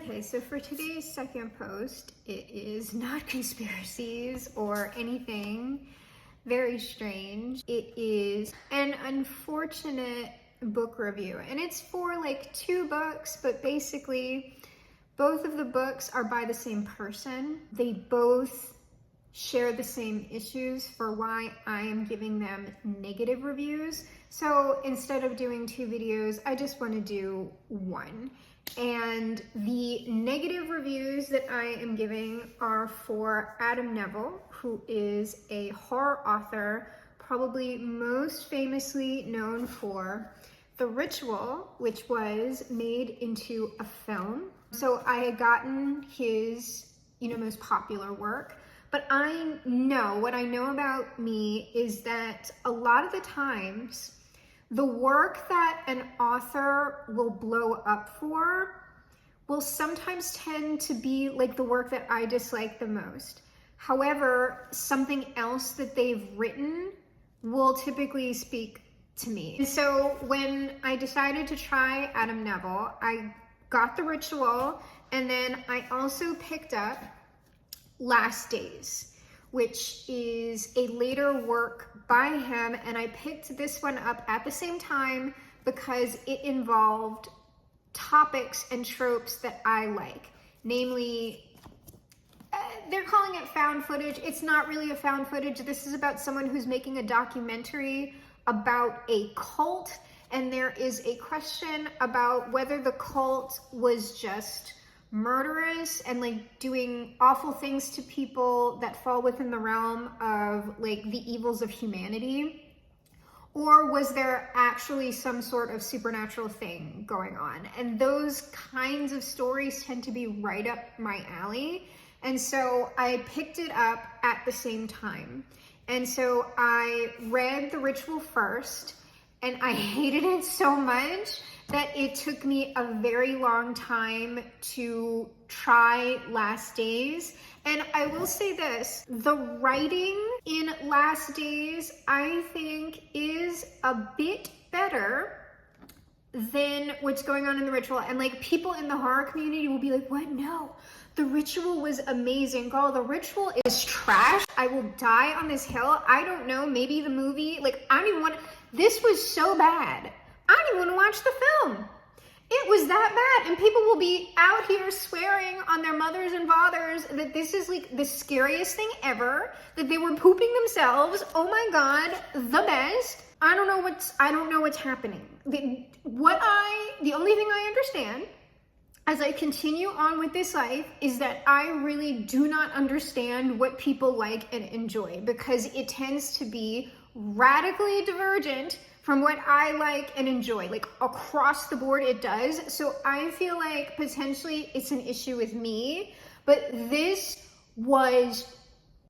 Okay, so for today's second post, it is not conspiracies or anything very strange. It is an unfortunate book review, and it's for like 2 books, but basically both of the books are by the same person. They both share the same issues for why I am giving them negative reviews. So instead of doing 2 videos, I just want to do 1. And the negative reviews that I am giving are for Adam Neville, who is a horror author, probably most famously known for The Ritual, which was made into a film. So I had gotten his, most popular work, but what I know about me is that a lot of the times, the work that an author will blow up for will sometimes tend to be like the work that I dislike the most. However, something else that they've written will typically speak to me. And so when I decided to try Adam Neville, I got The Ritual, and then I also picked up Last Days, which is a later work by him, and I picked this one up at the same time because it involved topics and tropes that I like. Namely, they're calling it found footage. It's not really a found footage. This is about someone who's making a documentary about a cult, and there is a question about whether the cult was just murderous and like doing awful things to people that fall within the realm of like the evils of humanity, or was there actually some sort of supernatural thing going on? And those kinds of stories tend to be right up my alley. And so I picked it up at the same time. And so I read The Ritual first, and I hated it so much that it took me a very long time to try Last Days. And I will say this, the writing in Last Days, I think, is a bit better than what's going on in The Ritual. And like people in the horror community will be like, what? No, The Ritual was amazing. Girl, The Ritual is trash. I will die on this hill. I don't know, maybe the movie, like I don't even want, this was so bad. I didn't want to watch the film. It was that bad. And people will be out here swearing on their mothers and fathers that this is like the scariest thing ever, that they were pooping themselves. Oh my God, the best. I don't know what's happening. The only thing I understand as I continue on with this life is that I really do not understand what people like and enjoy, because it tends to be radically divergent from what I like and enjoy. Like across the board it does. So I feel like potentially it's an issue with me, but this was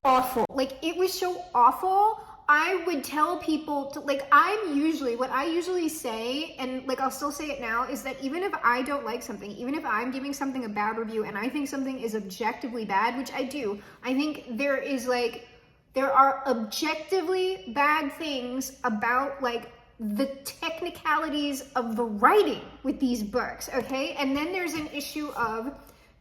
awful. Like it was so awful. I would tell people to what I usually say, and like I'll still say it now, is that even if I don't like something, even if I'm giving something a bad review and I think something is objectively bad, which I do, I think there are objectively bad things about like the technicalities of the writing with these books, okay? And then there's an issue of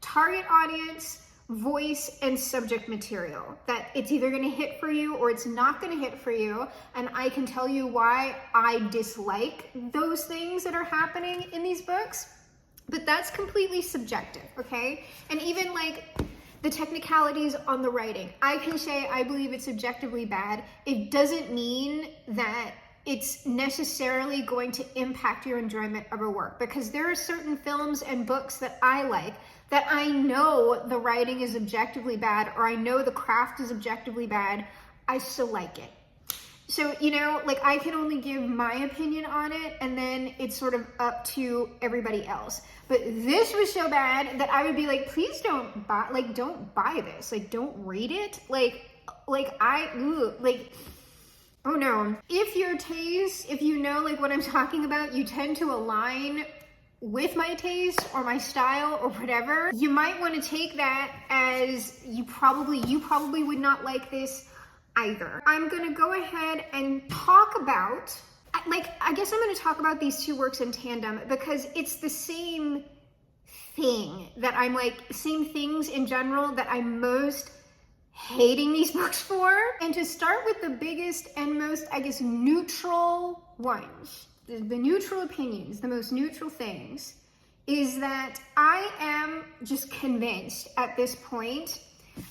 target audience, voice, and subject material, that it's either gonna hit for you or it's not gonna hit for you. And I can tell you why I dislike those things that are happening in these books, but that's completely subjective, okay? And even like the technicalities on the writing, I can say I believe it's objectively bad. It doesn't mean that it's necessarily going to impact your enjoyment of a work, because there are certain films and books that I like that I know the writing is objectively bad, or I know the craft is objectively bad. I still like it. So, like I can only give my opinion on it, and then it's sort of up to everybody else. But this was so bad that I would be like, please don't buy this. Like, don't read it. Oh no. If your taste, if you know like what I'm talking about, you tend to align with my taste or my style or whatever, you might want to take that as you probably would not like this either. I'm gonna go ahead and talk about, I guess I'm gonna talk about these 2 works in tandem because it's the same thing that I'm like, same things in general that I'm most hating these books for. And to start with the biggest and most, I guess, neutral ones, the neutral opinions, the most neutral things, is that I am just convinced at this point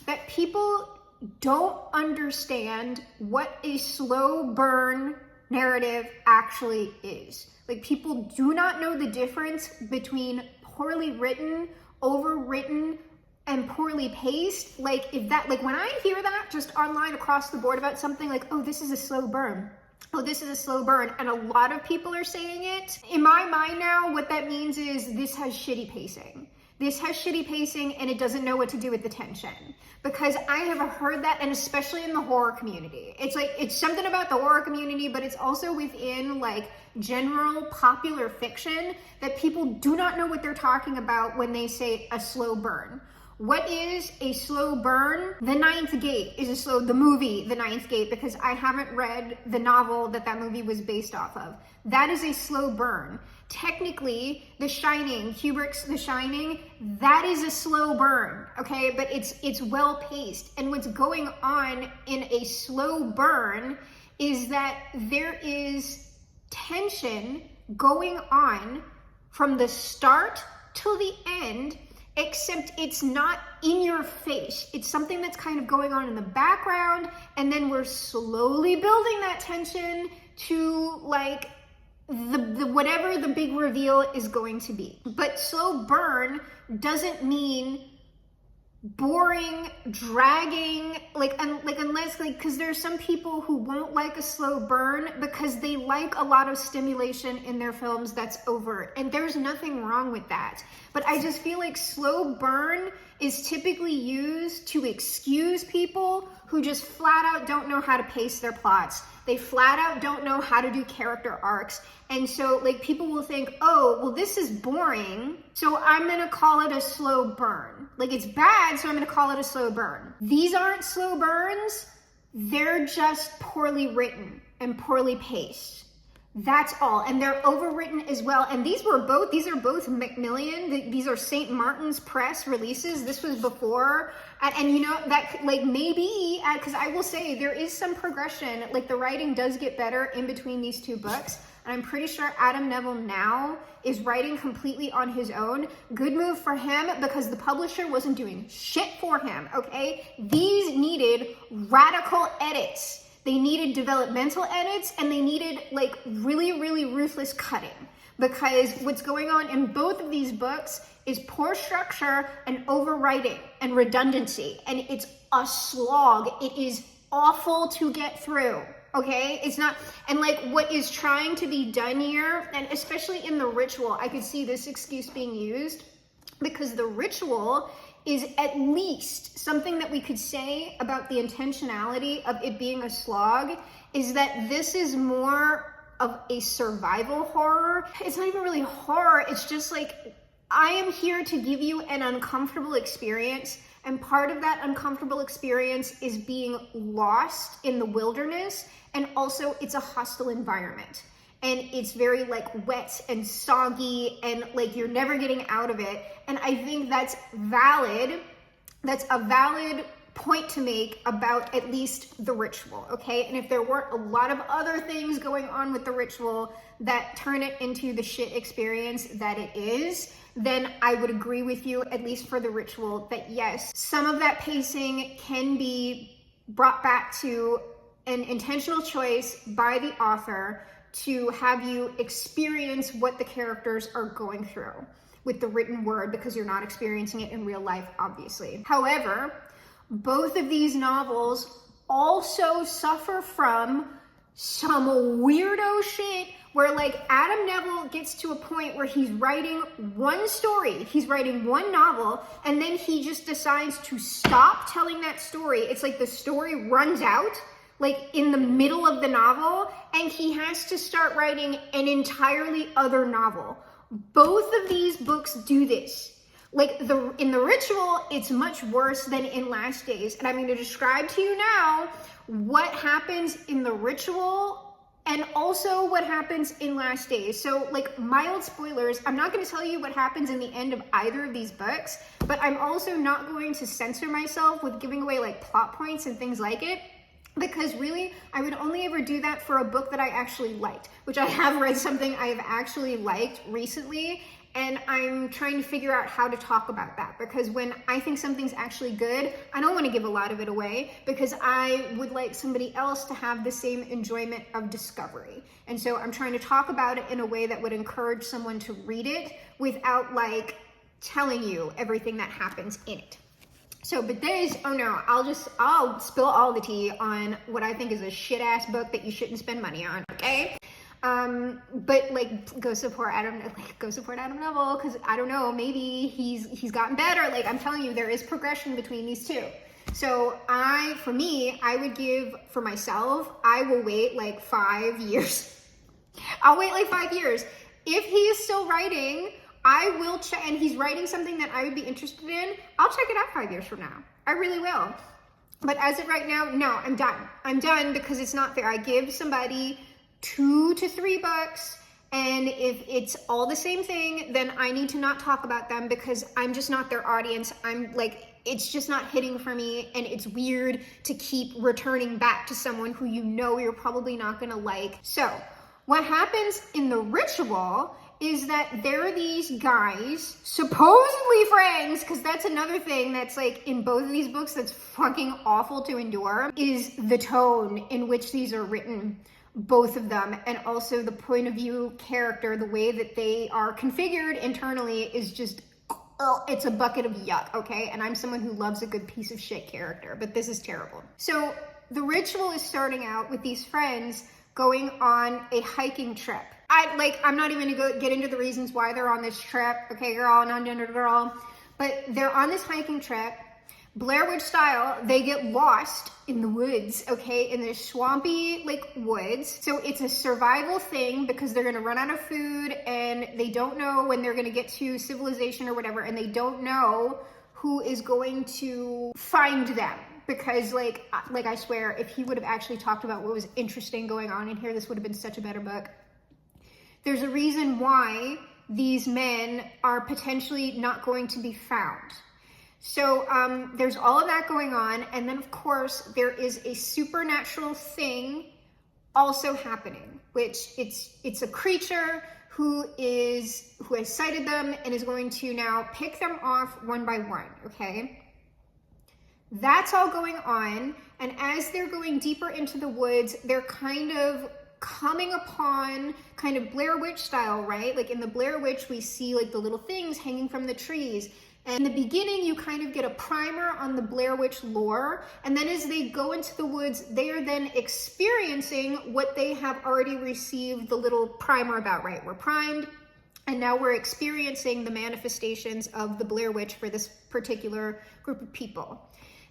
that people don't understand what a slow burn narrative actually is. Like, people do not know the difference between poorly written, overwritten, and poorly paced. Like, if that, like when I hear that just online across the board about something, like, oh, this is a slow burn. Oh, this is a slow burn. And a lot of people are saying it. In my mind now, what that means is this has shitty pacing. This has shitty pacing and it doesn't know what to do with the tension. Because I have heard that, and especially in the horror community. It's like, it's something about the horror community, but it's also within like general popular fiction that people do not know what they're talking about when they say a slow burn. What is a slow burn? The Ninth Gate is a slow, the movie, The Ninth Gate, because I haven't read the novel that movie was based off of. That is a slow burn. Technically, The Shining, Kubrick's The Shining, that is a slow burn, okay? But it's well paced. And what's going on in a slow burn is that there is tension going on from the start till the end, except it's not in your face. It's something that's kind of going on in the background, and then we're slowly building that tension to like the whatever the big reveal is going to be. But slow burn doesn't mean boring, dragging, unless because there's some people who won't like a slow burn because they like a lot of stimulation in their films that's overt, and there's nothing wrong with that. But I just feel like slow burn is typically used to excuse people who just flat out don't know how to pace their plots. They flat out don't know how to do character arcs. And so like people will think, oh, well, this is boring, so I'm gonna call it a slow burn. Like, it's bad, so I'm gonna call it a slow burn. These aren't slow burns. They're just poorly written and poorly paced. That's all. And they're overwritten as well. And these are both Macmillan. These are St. Martin's Press releases. This was before. And you know, that like maybe, because I will say there is some progression. Like, the writing does get better in between these two books. And I'm pretty sure Adam Neville now is writing completely on his own. Good move for him, because the publisher wasn't doing shit for him, okay? These needed radical edits. They needed developmental edits, and they needed like really, really ruthless cutting, because what's going on in both of these books is poor structure and overwriting and redundancy. And it's a slog. It is awful to get through. Okay, it's not, and like what is trying to be done here, and especially in The Ritual, I could see this excuse being used, because The Ritual is at least something that we could say about the intentionality of it being a slog, is that this is more of a survival horror. It's not even really horror, it's just like, I am here to give you an uncomfortable experience, and part of that uncomfortable experience is being lost in the wilderness, and also it's a hostile environment. And it's very like wet and soggy, and like you're never getting out of it. And I think that's valid. That's a valid point to make about at least The Ritual, okay? And if there weren't a lot of other things going on with The Ritual that turn it into the shit experience that it is, then I would agree with you, at least for The Ritual, that yes, some of that pacing can be brought back to an intentional choice by the author to have you experience what the characters are going through with the written word, because you're not experiencing it in real life, obviously. However, both of these novels also suffer from some weirdo shit where like Adam Neville gets to a point where he's writing one story, he's writing one novel, and then he just decides to stop telling that story. It's like the story runs out like in the middle of the novel, and he has to start writing an entirely other novel. Both of these books do this. Like in The Ritual, it's much worse than in Last Days. And I'm going to describe to you now what happens in The Ritual and also what happens in Last Days. So like mild spoilers, I'm not going to tell you what happens in the end of either of these books, but I'm also not going to censor myself with giving away like plot points and things like it, because really I would only ever do that for a book that I actually liked, which I have read something I have actually liked recently, and I'm trying to figure out how to talk about that, because when I think something's actually good, I don't want to give a lot of it away, because I would like somebody else to have the same enjoyment of discovery. And so I'm trying to talk about it in a way that would encourage someone to read it without like telling you everything that happens in it. So, but there's, oh no, I'll spill all the tea on what I think is a shit ass book that you shouldn't spend money on, okay? But like, go support Adam Neville, because I don't know, maybe he's gotten better. Like, I'm telling you, there is progression between these two. So for me, I would give, for myself, I will wait like 5 years. I'll wait like 5 years. If he is still writing, I will check, and he's writing something that I would be interested in, I'll check it out 5 years from now. I really will. But as of right now, no, I'm done. I'm done, because it's not fair. I give somebody 2 to 3 books, and if it's all the same thing, then I need to not talk about them, because I'm just not their audience. I'm like, it's just not hitting for me, and it's weird to keep returning back to someone who you know you're probably not gonna like. So what happens in The Ritual is that there are these guys, supposedly friends, because that's another thing that's like in both of these books that's fucking awful to endure, is the tone in which these are written, both of them, and also the point of view character, the way that they are configured internally is just, it's a bucket of yuck, okay? And I'm someone who loves a good piece of shit character, but this is terrible. So The Ritual is starting out with these friends going on a hiking trip. I'm not even gonna get into the reasons why they're on this trip, okay, girl, non-gendered girl, but they're on this hiking trip, Blair Witch style. They get lost in the woods, okay, in this swampy, like, woods. So it's a survival thing, because they're gonna run out of food, and they don't know when they're gonna get to civilization or whatever, and they don't know who is going to find them. Because like I swear, if he would have actually talked about what was interesting going on in here, this would have been such a better book. There's a reason why these men are potentially not going to be found. So there's all of that going on, and then of course there is a supernatural thing also happening, which it's a creature who has sighted them and is going to now pick them off one by one, okay? That's all going on, and as they're going deeper into the woods, they're kind of coming upon kind of Blair Witch style, right? Like in the Blair Witch, we see like the little things hanging from the trees. And in the beginning, you kind of get a primer on the Blair Witch lore. And then as they go into the woods, they are then experiencing what they have already received the little primer about, right? We're primed, and now we're experiencing the manifestations of the Blair Witch for this particular group of people.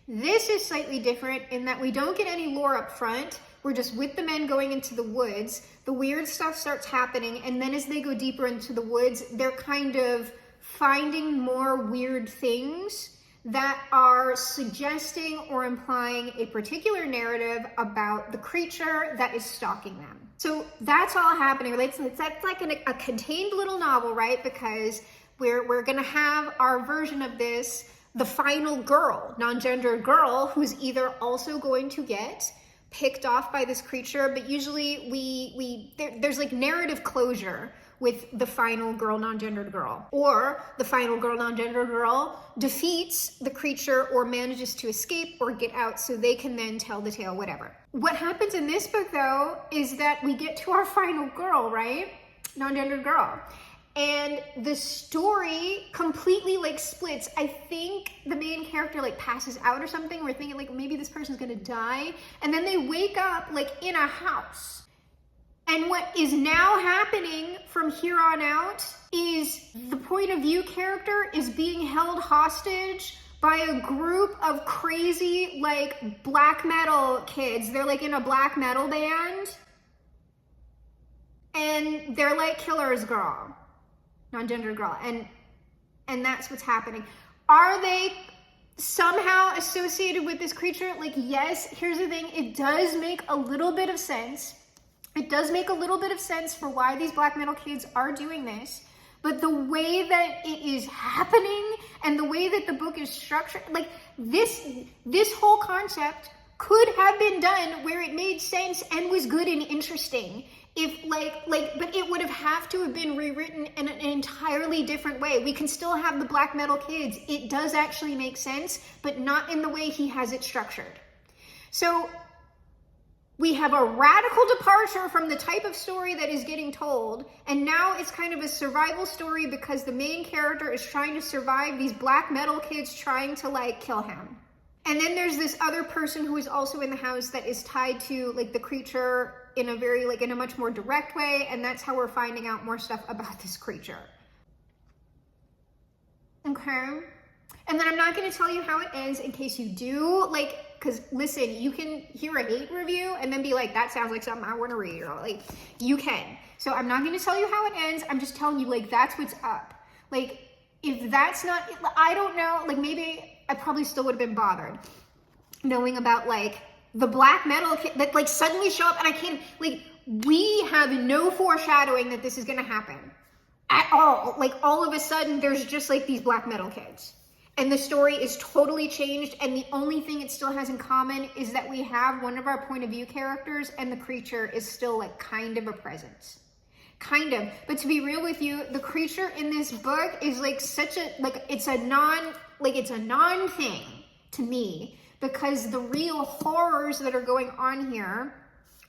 This is slightly different in that we don't get any lore up front. We're just with the men going into the woods. The weird stuff starts happening, and then as they go deeper into the woods, they're kind of finding more weird things that are suggesting or implying a particular narrative about the creature that is stalking them. So that's all happening. That's like a contained little novel, right? Because we're gonna have our version of this, the final girl, non-gendered girl, who's either also going to get picked off by this creature, but usually there's like narrative closure with the final girl, non-gendered girl, or the final girl, non-gendered girl defeats the creature or manages to escape or get out so they can then tell the tale, whatever. What happens in this book though is that we get to our final girl, right? Non-gendered girl. And the story completely like splits. I think the main character like passes out or something. We're thinking like maybe this person's gonna die. And then they wake up like in a house. And what is now happening from here on out is the point of view character is being held hostage by a group of crazy like black metal kids. They're like in a black metal band. And they're like killers, girl. Non-gendered girl, and that's what's happening. Are they somehow associated with this creature? Like, yes, here's the thing, it does make a little bit of sense. It does make a little bit of sense for why these black metal kids are doing this, but the way that it is happening and the way that the book is structured, like this whole concept could have been done where it made sense and was good and interesting. If but it would have to have been rewritten in an entirely different way. We can still have the black metal kids. It does actually make sense, but not in the way he has it structured. So we have a radical departure from the type of story that is getting told, and now it's kind of a survival story because the main character is trying to survive these black metal kids trying to like kill him. And then there's this other person who is also in the house that is tied to like the creature in a very in a much more direct way, and that's how we're finding out more stuff about this creature. Okay? And then I'm not going to tell you how it ends in case you do, because listen, you can hear a hate review and then be like, that sounds like something I want to read, or you can. So I'm not going to tell you how it ends. I'm just telling you, that's what's up. If that's not, I don't know, maybe I probably still would have been bothered knowing about, the black metal kid that, suddenly show up, and I can't, we have no foreshadowing that this is going to happen at all. All of a sudden, there's just, these black metal kids. And the story is totally changed, and the only thing it still has in common is that we have one of our point of view characters, and the creature is still kind of a presence. Kind of. But to be real with you, the creature in this book is such a, it's a non-thing to me, because the real horrors that are going on here,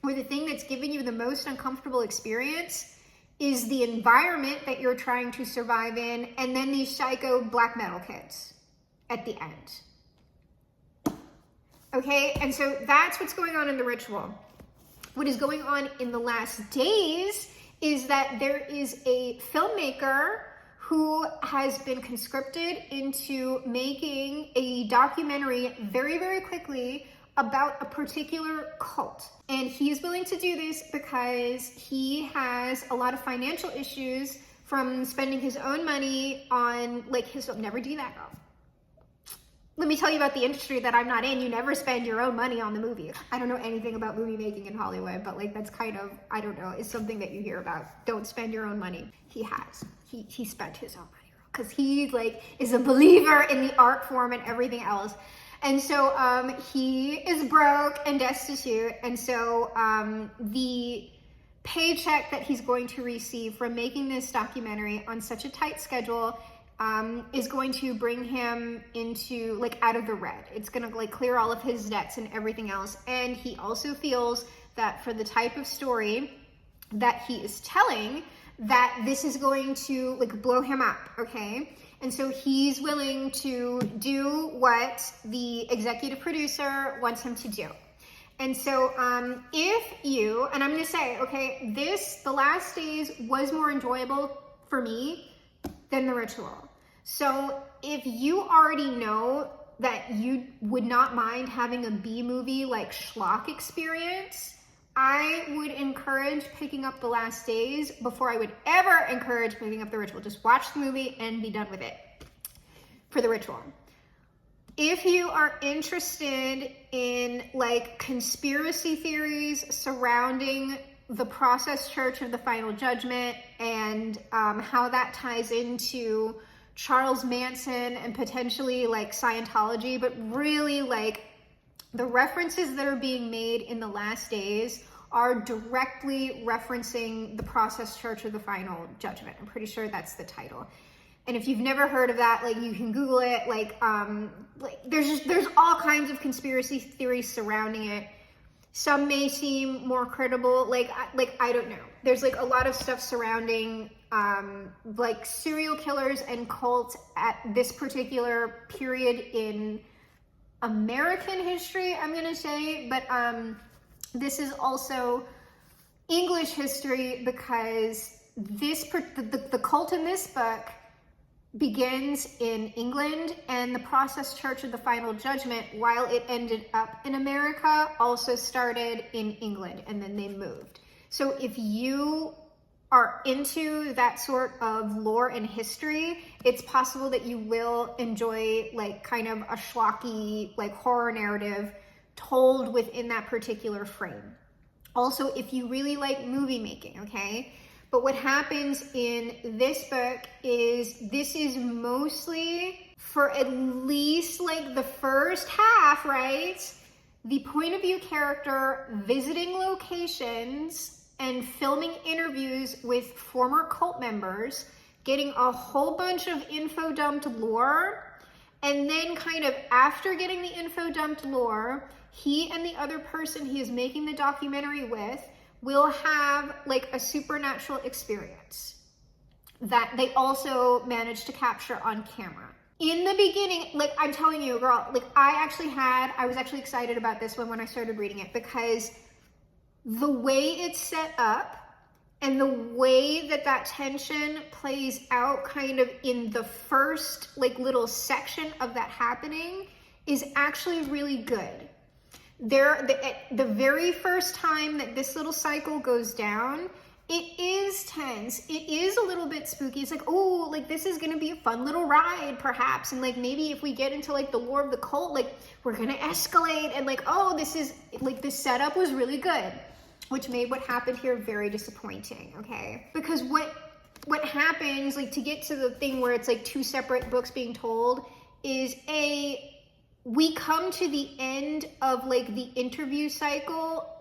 or the thing that's giving you the most uncomfortable experience, is the environment that you're trying to survive in, and then these psycho black metal kids at the end. Okay, and so that's what's going on in the ritual. What is going on in the last days is that there is a filmmaker who has been conscripted into making a documentary very, very quickly about a particular cult. And he is willing to do this because he has a lot of financial issues from spending his own money on never do that, girl. Let me tell you about the industry that I'm not in. You never spend your own money on the movie. I don't know anything about movie making in Hollywood, but that's kind of, I don't know, it's something that you hear about. Don't spend your own money. He has. He spent his own money, because he is a believer in the art form and everything else. And so he is broke and destitute. And so the paycheck that he's going to receive from making this documentary on such a tight schedule is going to bring him into out of the red. It's going to clear all of his debts and everything else. And he also feels that for the type of story that he is telling, that this is going to blow him up. Okay. And so he's willing to do what the executive producer wants him to do. And so if you, and I'm going to say, okay, the last days was more enjoyable for me than the ritual. So if you already know that you would not mind having a B movie schlock experience, I would encourage picking up The Last Days before I would ever encourage picking up The Ritual. Just watch the movie and be done with it for The Ritual. If you are interested in conspiracy theories surrounding the Process Church of the Final Judgment and how that ties into Charles Manson and potentially Scientology, but really the references that are being made in The Last Days are directly referencing the Process Church of the Final Judgment. I'm pretty sure that's the title. And if you've never heard of that, you can Google it. There's all kinds of conspiracy theories surrounding it. Some may seem more credible. I don't know. There's a lot of stuff surrounding serial killers and cults at this particular period in American history, I'm gonna say, but this is also English history, because the cult in this book begins in England, and the Process Church of the Final Judgment, while it ended up in America, also started in England, and then they moved. So if you are into that sort of lore and history, it's possible that you will enjoy kind of a schlocky horror narrative told within that particular frame. Also, if you really like movie making, okay? But what happens in this book is this is mostly for at least like the first half, right? The point of view character visiting locations and filming interviews with former cult members, getting a whole bunch of info dumped lore, and then kind of after getting the info dumped lore, he and the other person he is making the documentary with will have like a supernatural experience that they also managed to capture on camera. In the beginning, like I'm telling you, girl, like I was actually excited about this one when I started reading it, because the way it's set up and the way that that tension plays out kind of in the first like little section of that happening is actually really good. The very first time that this little cycle goes down, it is tense. It is a little bit spooky. It's like, oh, like this is gonna be a fun little ride, perhaps. And like maybe if we get into like the lore of the cult, like we're gonna escalate, and like, oh, this is like the setup was really good, which made what happened here very disappointing, okay? Because what happens, like to get to the thing where it's like two separate books being told, is we come to the end of like the interview cycle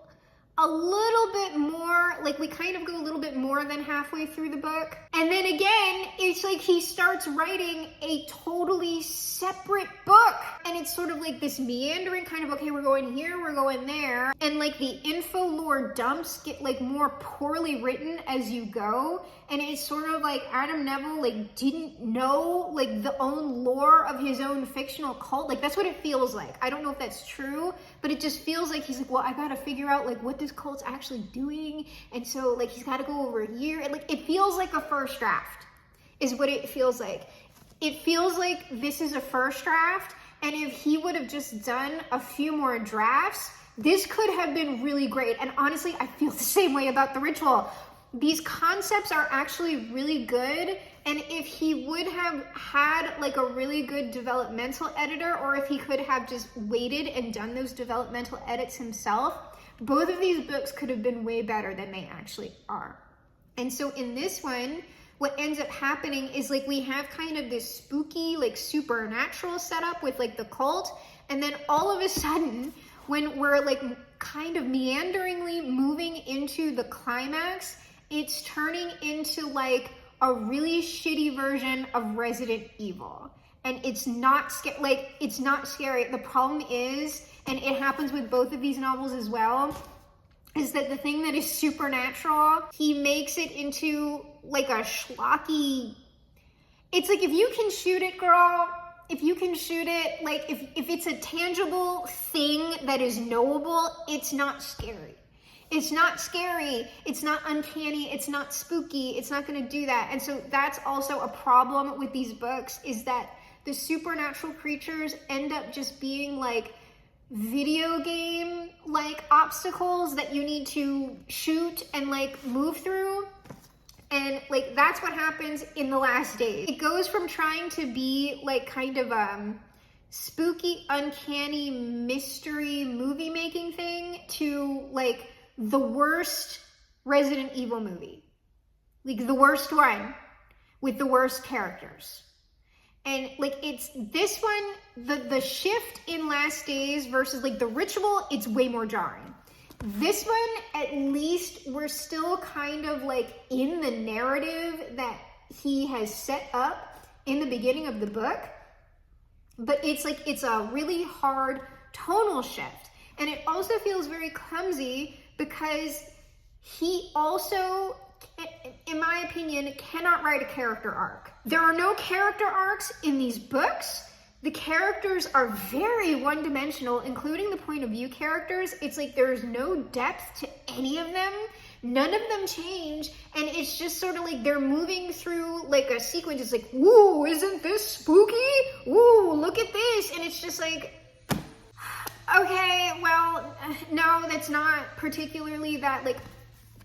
a little bit more, like we kind of go a little bit more than halfway through the book. And then again, it's like he starts writing a totally separate book. And it's sort of like this meandering kind of, okay, we're going here, we're going there. And like the info lore dumps get like more poorly written as you go. And it's sort of like Adam Neville like didn't know like the own lore of his own fictional cult. Like that's what it feels like. I don't know if that's true, but it just feels like he's like, well, I gotta figure out like what this cult's actually doing. And so like he's gotta go over here. And like it feels like a first draft is what it feels like. It feels like this is a first draft, and if he would have just done a few more drafts, this could have been really great. And honestly, I feel the same way about the ritual. These concepts are actually really good, and if he would have had like a really good developmental editor, or if he could have just waited and done those developmental edits himself, both of these books could have been way better than they actually are. And so in this one, what ends up happening is like we have kind of this spooky, like supernatural setup with like the cult, and then all of a sudden, when we're like kind of meanderingly moving into the climax, it's turning into like a really shitty version of Resident Evil. And it's not it's not scary. The problem is, and it happens with both of these novels as well, is that the thing that is supernatural, he makes it into like a schlocky, it's like if you can shoot it, girl, if you can shoot it, like if it's a tangible thing that is knowable, it's not scary. It's not scary, it's not uncanny, it's not spooky, it's not gonna do that. And so that's also a problem with these books, is that the supernatural creatures end up just being like video game like obstacles that you need to shoot and like move through. And like that's what happens in The Last Days. It goes from trying to be like kind of spooky, uncanny mystery movie making thing to like the worst Resident Evil movie, like the worst one with the worst characters. And like it's this one, the shift in Last Days versus like the ritual, it's way more jarring. This one, at least we're still kind of like in the narrative that he has set up in the beginning of the book, but it's like it's a really hard tonal shift. And it also feels very clumsy because he also, in my opinion, cannot write a character arc. There are no character arcs in these books. The characters are very one-dimensional, including the point of view characters. It's like there's no depth to any of them. None of them change, and it's just sort of like they're moving through like a sequence. It's like, woo, isn't this spooky? Woo, look at this. And it's just like, okay, well, no, that's not particularly that, like,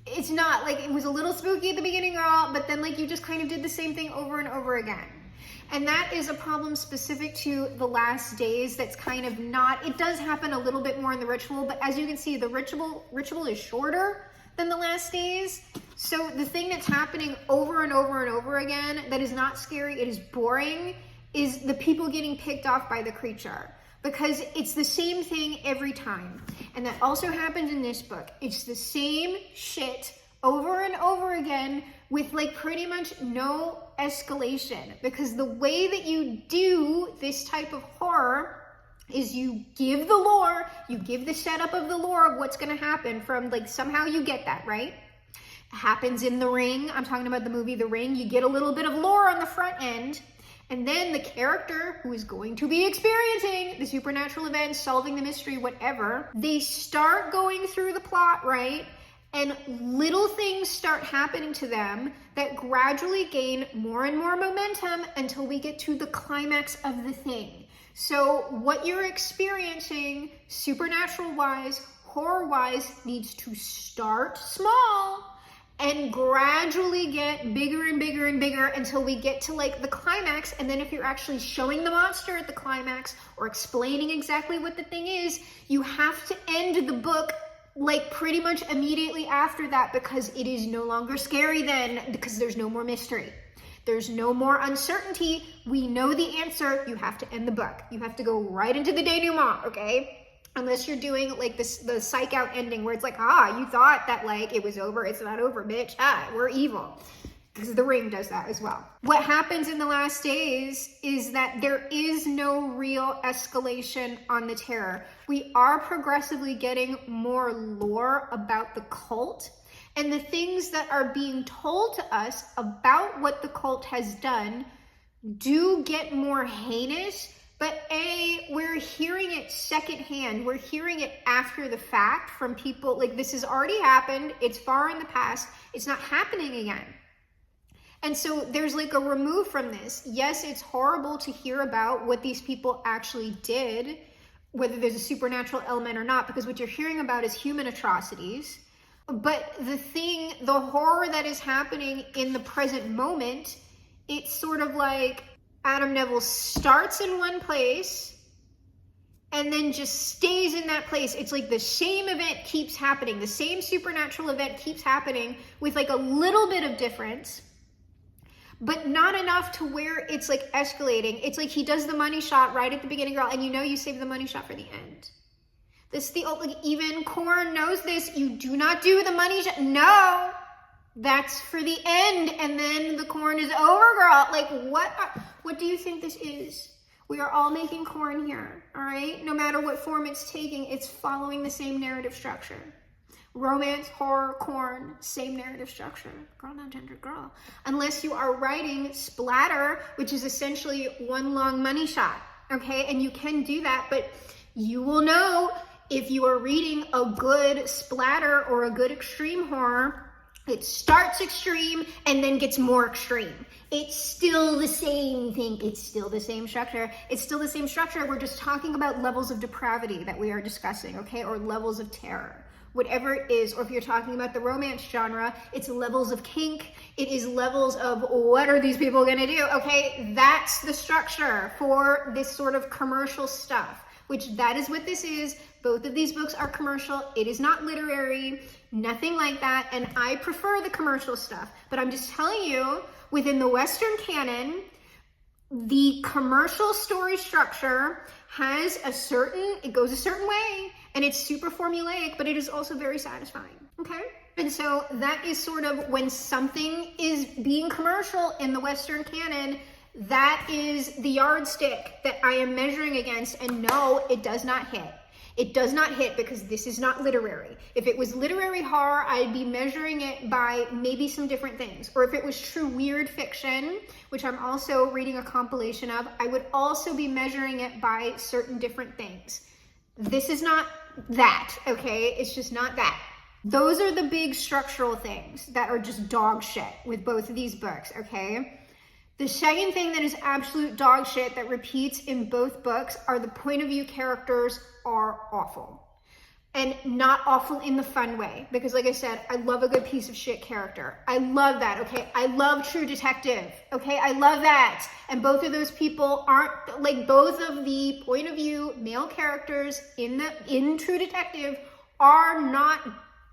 it's not like it was a little spooky at the beginning, girl, but then like you just kind of did the same thing over and over again. And that is a problem specific to the last days. That's kind of not, it does happen a little bit more in the ritual, but as you can see, the ritual is shorter than the last days. So the thing that's happening over and over and over again that is not scary, it is boring, is the people getting picked off by the creature. Because it's the same thing every time. And that also happens in this book. It's the same shit over and over again with like pretty much no escalation. Because the way that you do this type of horror is you give the lore, you give the setup of the lore of what's going to happen from like somehow you get that, right? It happens in The Ring. I'm talking about the movie The Ring. You get a little bit of lore on the front end. And then the character who is going to be experiencing the supernatural events, solving the mystery, whatever, they start going through the plot, right? And little things start happening to them that gradually gain more and more momentum until we get to the climax of the thing. So what you're experiencing, supernatural-wise, horror-wise, needs to start small and gradually get bigger and bigger and bigger until we get to like the climax. And then if you're actually showing the monster at the climax or explaining exactly what the thing is, you have to end the book like pretty much immediately after that, because it is no longer scary then, because there's no more mystery. There's no more uncertainty. We know the answer. You have to end the book. You have to go right into the denouement, okay? Unless you're doing like this, the psych out ending where it's like, you thought that like it was over. It's not over, bitch. We're evil. Because The Ring does that as well. What happens in the last days is that there is no real escalation on the terror. We are progressively getting more lore about the cult, and the things that are being told to us about what the cult has done do get more heinous. But we're hearing it secondhand. We're hearing it after the fact from people. Like, this has already happened. It's far in the past. It's not happening again. And so there's like a remove from this. Yes, it's horrible to hear about what these people actually did, whether there's a supernatural element or not, because what you're hearing about is human atrocities. But the horror that is happening in the present moment, it's sort of like Adam Neville starts in one place and then just stays in that place. It's like the same event keeps happening. The same supernatural event keeps happening with like a little bit of difference, but not enough to where it's like escalating. It's like he does the money shot right at the beginning, girl, and you know you save the money shot for the end. Like even Korn knows this. You do not do the money shot. No, that's for the end, and then the corn is over, girl. Like what do you think this is? We are all making corn here, all right? No matter what form it's taking, it's following the same narrative structure. Romance, horror, corn, same narrative structure. Girl, not gender, girl. Unless you are writing splatter, which is essentially one long money shot, okay? And you can do that, but you will know if you are reading a good splatter or a good extreme horror, it starts extreme and then gets more extreme. It's still the same thing. It's still the same structure. It's still the same structure. We're just talking about levels of depravity that we are discussing, okay? Or levels of terror, whatever it is. Or if you're talking about the romance genre, it's levels of kink. It is levels of what are these people gonna do, okay? That's the structure for this sort of commercial stuff, which that is what this is. Both of these books are commercial. It is not literary, nothing like that. And I prefer the commercial stuff, but I'm just telling you, within the Western canon, the commercial story structure has it goes a certain way, and it's super formulaic, but it is also very satisfying, okay? And so that is sort of when something is being commercial in the Western canon, that is the yardstick that I am measuring against, and no, it does not hit. It does not hit because this is not literary. If it was literary horror, I'd be measuring it by maybe some different things. Or if it was true weird fiction, which I'm also reading a compilation of, I would also be measuring it by certain different things. This is not that, okay? It's just not that. Those are the big structural things that are just dog shit with both of these books, okay? The second thing that is absolute dog shit that repeats in both books are the point of view characters are awful. and not awful in the fun way. Because like I said, I love a good piece of shit character. I love that, okay? I love True Detective, okay? I love that. And both of those people aren't, like, both of the point of view male characters in True Detective are not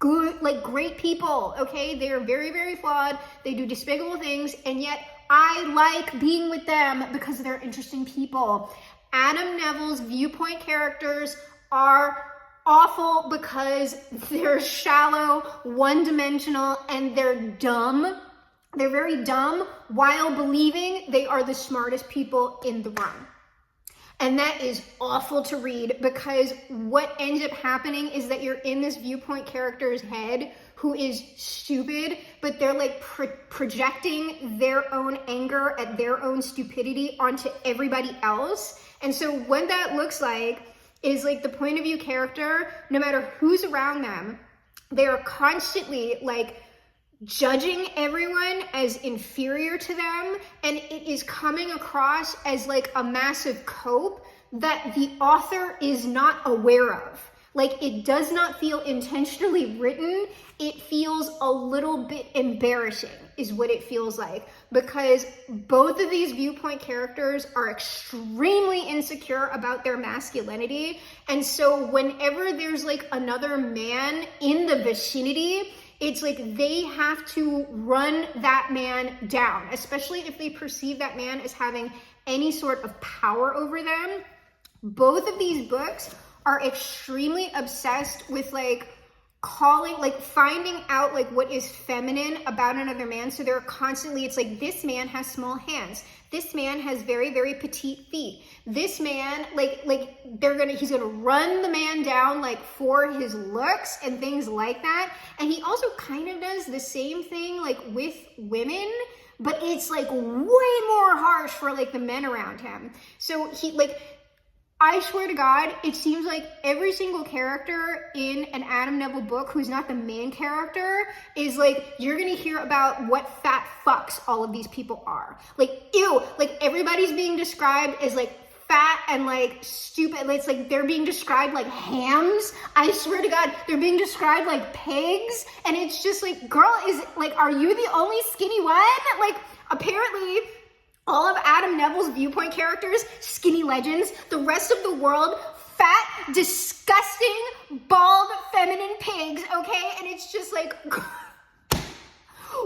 good, like, great people, okay? They are very, very flawed. They do despicable things, and yet I like being with them because they're interesting people. Adam Neville's viewpoint characters are awful because they're shallow, one-dimensional, and they're dumb. They're very dumb while believing they are the smartest people in the room. And that is awful to read, because what ends up happening is that you're in this viewpoint character's head who is stupid, but they're like projecting their own anger at their own stupidity onto everybody else. And so what that looks like is like the point of view character, no matter who's around them, they are constantly like judging everyone as inferior to them, and it is coming across as like a massive cope that the author is not aware of. Like, it does not feel intentionally written. It feels a little bit embarrassing is what it feels like, because both of these viewpoint characters are extremely insecure about their masculinity. And so whenever there's like another man in the vicinity, it's like they have to run that man down, especially if they perceive that man as having any sort of power over them. Both of these books are extremely obsessed with like finding out like what is feminine about another man. So they're constantly, it's like, this man has small hands. This man has very, very petite feet. This man, he's gonna run the man down like for his looks and things like that. And he also kind of does the same thing like with women, but it's like way more harsh for like the men around him. So I swear to God, it seems like every single character in an Adam Neville book who's not the main character is like, you're gonna hear about what fat fucks all of these people are. Like, ew, like everybody's being described as like fat and like stupid. It's like they're being described like hams. I swear to God, they're being described like pigs. And it's just like, girl, are you the only skinny one? Like, apparently, all of Adam Neville's viewpoint characters, skinny legends. The rest of the world, fat, disgusting, bald, feminine pigs, okay? And it's just like,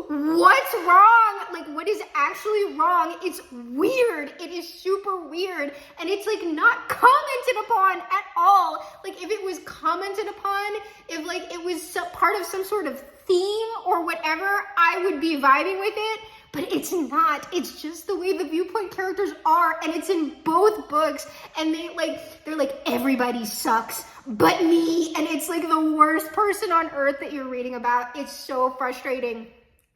what's wrong? Like, what is actually wrong? It's weird. It is super weird. And it's like not commented upon at all. Like, if it was commented upon, if like it was part of some sort of theme or whatever, I would be vibing with it. But it's not. It's just the way the viewpoint characters are, and it's in both books. And they're like everybody sucks but me, and it's like the worst person on earth that you're reading about. It's so frustrating.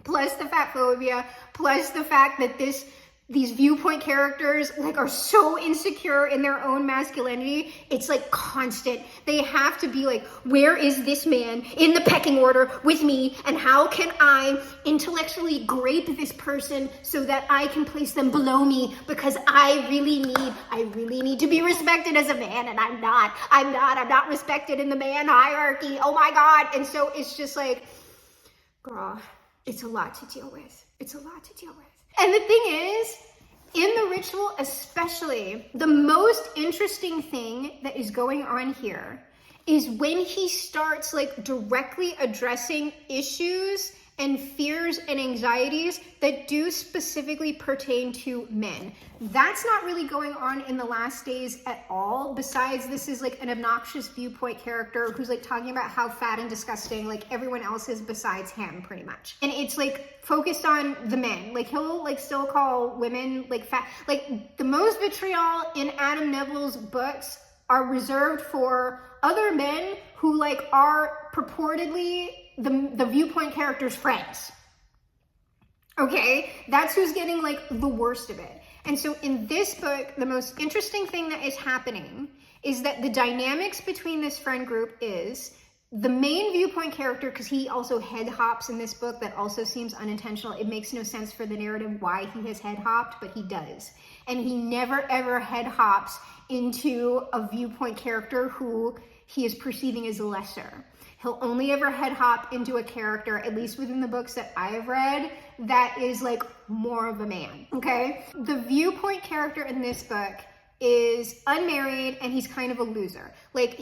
Plus the fat phobia, plus the fact that these viewpoint characters like are so insecure in their own masculinity. It's like constant. They have to be like, where is this man in the pecking order with me? And how can I intellectually grape this person so that I can place them below me? Because I really need to be respected as a man, and I'm not respected in the man hierarchy. Oh my God. And so it's just like, girl, it's a lot to deal with. It's a lot to deal with. And the thing is, in the ritual especially, the most interesting thing that is going on here is when he starts like directly addressing issues and fears and anxieties that do specifically pertain to men. That's not really going on in The Last Days at all. Besides, this is like an obnoxious viewpoint character who's like talking about how fat and disgusting like everyone else is besides him, pretty much. And it's like focused on the men. Like, he'll like still call women like fat. Like, the most vitriol in Adam Neville's books are reserved for other men who like are purportedly the viewpoint character's friends. Okay, that's who's getting like the worst of it. And so in this book, the most interesting thing that is happening is that the dynamics between this friend group is the main viewpoint character, because he also head hops in this book, that also seems unintentional. It makes no sense for the narrative why he has head hopped, but he does. And he never ever head hops into a viewpoint character who he is perceiving as lesser. He'll only ever head hop into a character, at least within the books that I have read, that is like more of a man, okay? The viewpoint character in this book is unmarried and he's kind of a loser. Like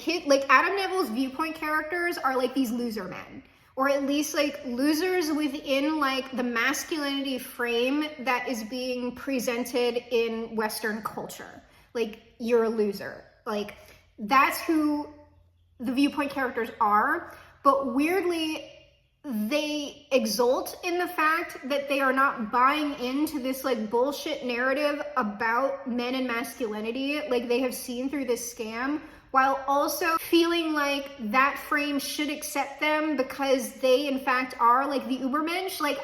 Adam Neville's viewpoint characters are like these loser men, or at least like losers within like the masculinity frame that is being presented in Western culture. Like, you're a loser. Like, that's who the viewpoint characters are, but weirdly, they exult in the fact that they are not buying into this like bullshit narrative about men and masculinity like they have seen through this scam, while also feeling like that frame should accept them because they in fact are like the ubermensch. Like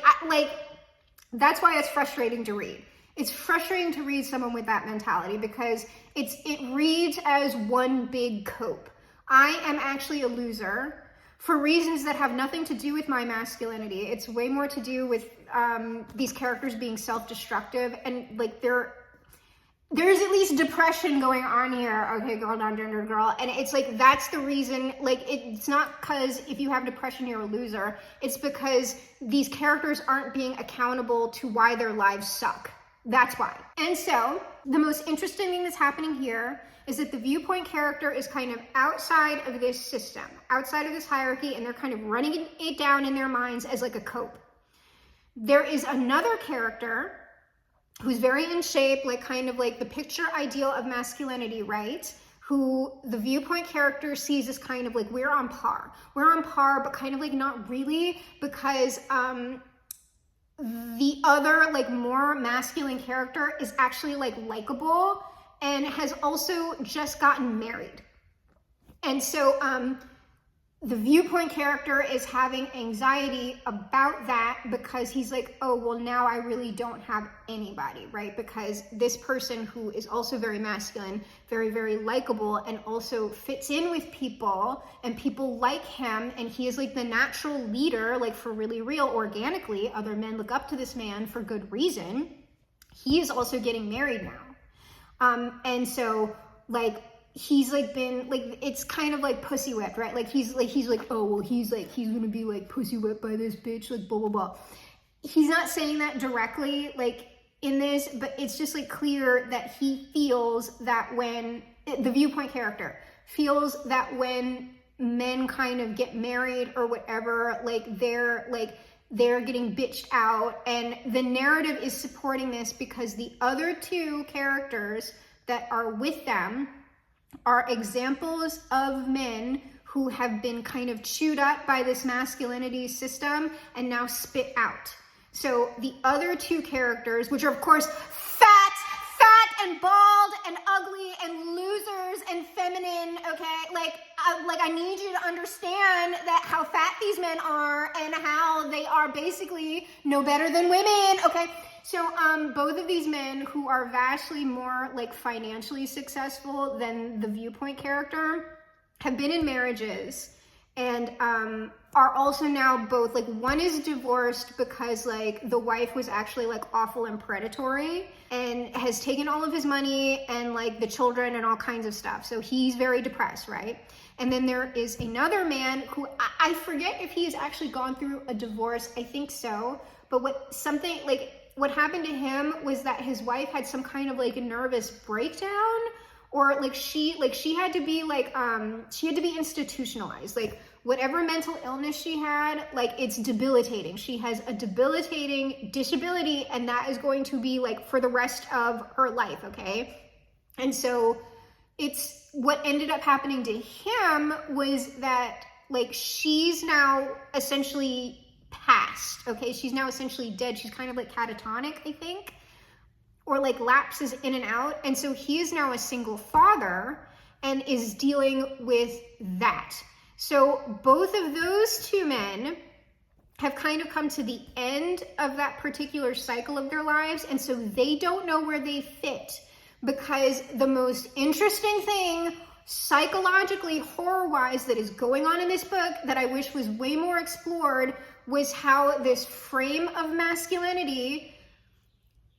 that's why it's frustrating to read. It's frustrating to read someone with that mentality because it reads as one big cope. I am actually a loser for reasons that have nothing to do with my masculinity. It's way more to do with these characters being self-destructive, and like there's at least depression going on here. Okay, girl, non-gender girl. And it's like, that's the reason. Like, it's not because if you have depression, you're a loser. It's because these characters aren't being accountable to why their lives suck. That's why. And so the most interesting thing that's happening here is that the viewpoint character is kind of outside of this system, outside of this hierarchy, and they're kind of running it down in their minds as like a cope. There is another character who's very in shape, like kind of like the picture ideal of masculinity, right? Who the viewpoint character sees as kind of like, we're on par. We're on par, but kind of like not really, because the other like more masculine character is actually like likable and has also just gotten married. And so the viewpoint character is having anxiety about that because he's like, oh, well, now I really don't have anybody, right? Because this person who is also very masculine, very, very likable, and also fits in with people, and people like him, and he is like the natural leader, like for really real, organically. Other men look up to this man for good reason. He is also getting married now. And so like, he's like been like, it's kind of like pussy whipped, right? Like he's like, oh, well, he's gonna be like pussy whipped by this bitch, like blah, blah, blah. He's not saying that directly, like in this, but it's just like clear that he feels that when the viewpoint character feels that when men kind of get married or whatever, like they're getting bitched out, and the narrative is supporting this because the other two characters that are with them are examples of men who have been kind of chewed up by this masculinity system and now spit out. So the other two characters, which are of course fat and bald and ugly and losers and feminine, okay? Like I need you to understand that how fat these men are and how they are basically no better than women, okay? So both of these men who are vastly more like financially successful than the viewpoint character have been in marriages and are also now both, like, one is divorced because like the wife was actually like awful and predatory and has taken all of his money and like the children and all kinds of stuff. So he's very depressed, right? And then there is another man who I forget if he's actually gone through a divorce. I think so. But what happened to him was that his wife had some kind of like a nervous breakdown, or like she had to be like she had to be institutionalized. Like whatever mental illness she had, like it's debilitating. She has a debilitating disability, and that is going to be like for the rest of her life, okay? And so it's what ended up happening to him was that like she's now essentially passed, okay? She's now essentially dead. She's kind of like catatonic, I think, or like lapses in and out. And so he is now a single father and is dealing with that. So both of those two men have kind of come to the end of that particular cycle of their lives. And so they don't know where they fit, because the most interesting thing psychologically, horror-wise, that is going on in this book that I wish was way more explored was how this frame of masculinity,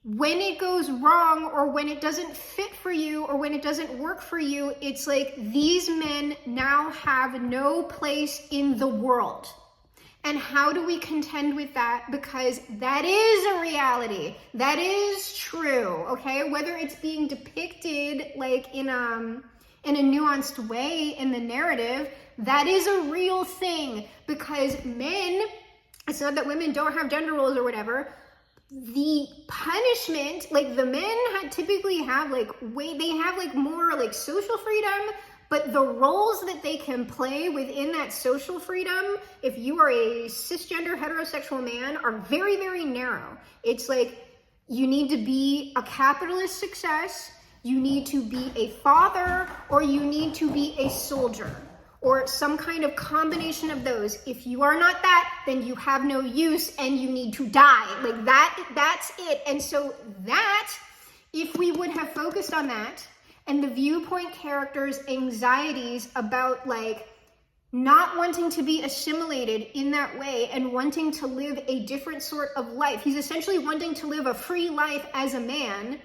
when it goes wrong or when it doesn't fit for you or when it doesn't work for you, it's like these men now have no place in the world. And how do we contend with that? Because that is a reality. That is true, okay? Whether it's being depicted like in a nuanced way in the narrative, that is a real thing. Because men, it's not that women don't have gender roles or whatever, the punishment, like the men typically have like they have like more like social freedom, but the roles that they can play within that social freedom, if you are a cisgender heterosexual man, are very, very narrow. It's like you need to be a capitalist success, you need to be a father, or you need to be a soldier, or some kind of combination of those. If you are not that, then you have no use and you need to die. Like that's it. And so that, if we would have focused on that, and the viewpoint character's anxieties about like not wanting to be assimilated in that way and wanting to live a different sort of life. He's essentially wanting to live a free life as a man,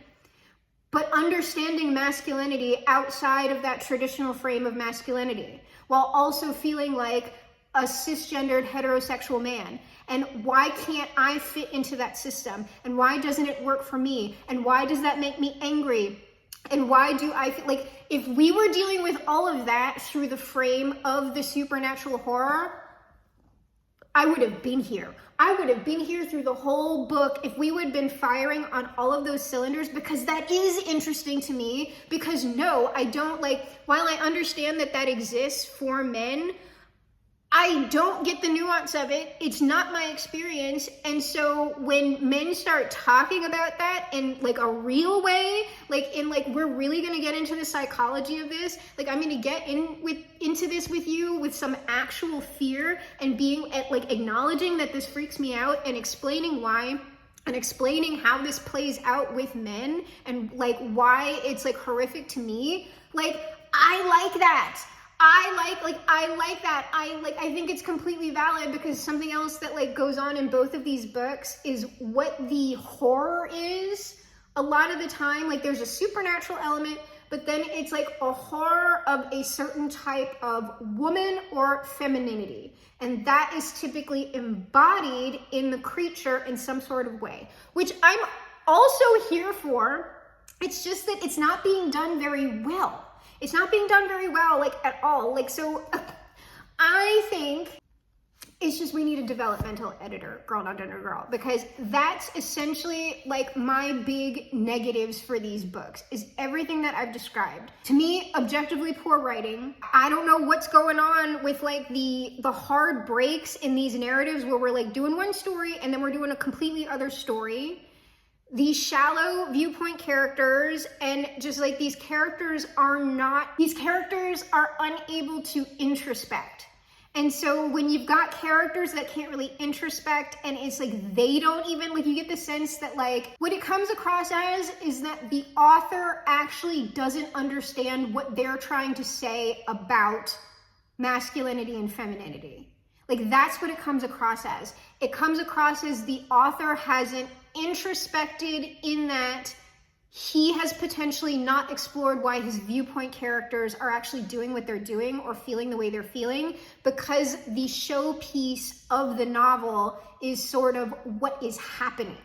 but understanding masculinity outside of that traditional frame of masculinity, while also feeling like a cisgendered heterosexual man. And why can't I fit into that system? And why doesn't it work for me? And why does that make me angry? And why do I feel like, if we were dealing with all of that through the frame of the supernatural horror, I would have been here. I would have been here through the whole book if we would have been firing on all of those cylinders, because that is interesting to me. Because no, I don't like, while I understand that that exists for men, I don't get the nuance of it. It's not my experience. And so when men start talking about that in like a real way, like in like, we're really going to get into the psychology of this. Like I'm going to get into this with you with some actual fear and being at like acknowledging that this freaks me out and explaining why and explaining how this plays out with men and like why it's like horrific to me. Like, I like that. I like that. I think it's completely valid, because something else that like goes on in both of these books is what the horror is. A lot of the time, like there's a supernatural element, but then it's like a horror of a certain type of woman or femininity. And that is typically embodied in the creature in some sort of way, which I'm also here for. It's just that it's not being done very well. It's not being done very well, like at all. Like, so I think it's just, we need a developmental editor, Girl Not Gender Girl, because that's essentially like my big negatives for these books is everything that I've described. To me, objectively poor writing. I don't know what's going on with like the hard breaks in these narratives where we're like doing one story and then we're doing a completely other story. These shallow viewpoint characters, and just like these characters are unable to introspect. And so when you've got characters that can't really introspect, and it's like they don't even, like, you get the sense that like what it comes across as is that the author actually doesn't understand what they're trying to say about masculinity and femininity. Like, that's what it comes across as. It comes across as the author hasn't introspected, in that he has potentially not explored why his viewpoint characters are actually doing what they're doing or feeling the way they're feeling, because the showpiece of the novel is sort of what is happening,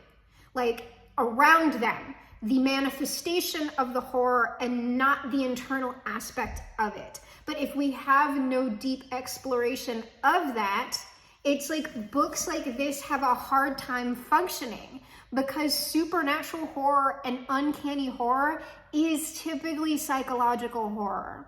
like around them, the manifestation of the horror and not the internal aspect of it. But if we have no deep exploration of that, it's like books like this have a hard time functioning, because supernatural horror and uncanny horror is typically psychological horror.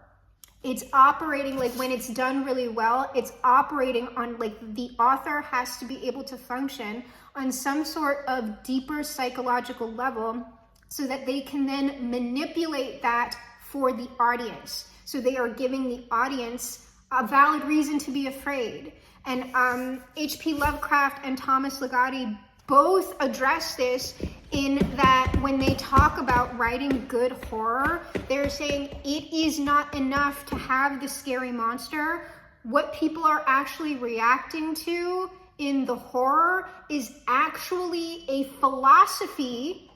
It's operating, like when it's done really well, it's operating on, like, the author has to be able to function on some sort of deeper psychological level so that they can then manipulate that for the audience. So they are giving the audience a valid reason to be afraid. And H.P. Lovecraft and Thomas Ligotti both address this in that when they talk about writing good horror, they're saying it is not enough to have the scary monster. What people are actually reacting to in the horror is actually a philosophy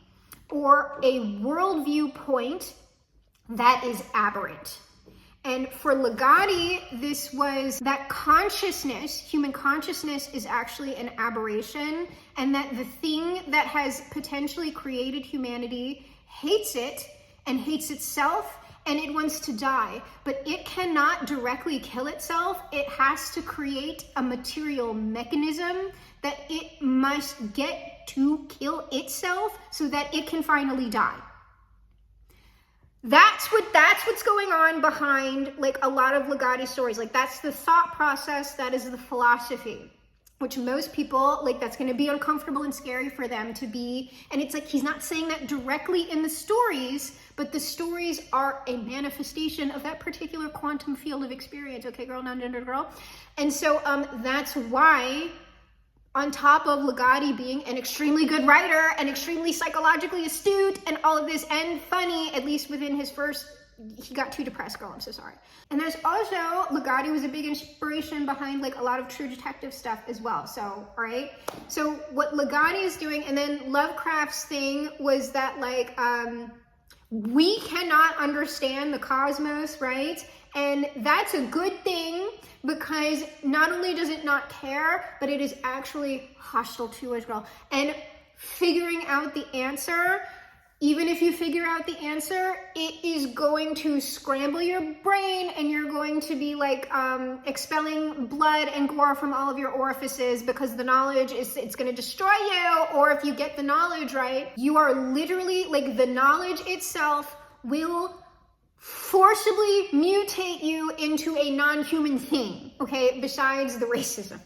or a worldview point that is aberrant. And for Ligotti, this was that consciousness, human consciousness, is actually an aberration, and that the thing that has potentially created humanity hates it and hates itself, and it wants to die. But it cannot directly kill itself. It has to create a material mechanism that it must get to kill itself so that it can finally die. That's what's going on behind like a lot of Ligotti stories. Like that's the thought process, that is the philosophy, which most people, like that's going to be uncomfortable and scary for them to be. And it's like he's not saying that directly in the stories, but the stories are a manifestation of that particular quantum field of experience. Okay, girl, non-gender girl. And so that's why, on top of Ligotti being an extremely good writer and extremely psychologically astute and all of this and funny, at least within his first, he got too depressed, girl, I'm so sorry. And there's also, Ligotti was a big inspiration behind like a lot of True Detective stuff as well. So, all right. So what Ligotti is doing, and then Lovecraft's thing was that like, we cannot understand the cosmos, right? And that's a good thing, because not only does it not care, but it is actually hostile to as well. And figuring out the answer, even if you figure out the answer, it is going to scramble your brain, and you're going to be like expelling blood and gore from all of your orifices, because the knowledge it's going to destroy you. Or if you get the knowledge right, you are literally like, the knowledge itself will forcibly mutate you into a non-human thing, okay, besides the racism.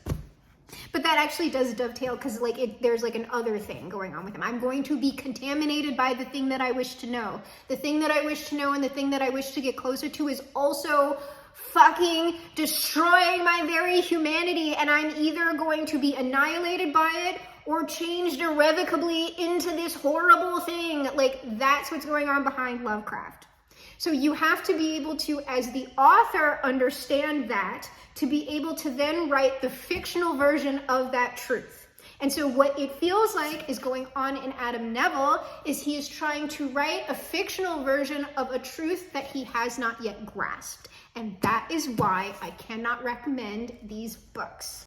But that actually does dovetail, because like there's like an other thing going on with him. I'm going to be contaminated by the thing that I wish to know. The thing that I wish to know and the thing that I wish to get closer to is also fucking destroying my very humanity, and I'm either going to be annihilated by it or changed irrevocably into this horrible thing. Like that's what's going on behind Lovecraft. So you have to be able to, as the author, understand that, to be able to then write the fictional version of that truth. And so what it feels like is going on in Adam Neville is he is trying to write a fictional version of a truth that he has not yet grasped. And that is why I cannot recommend these books.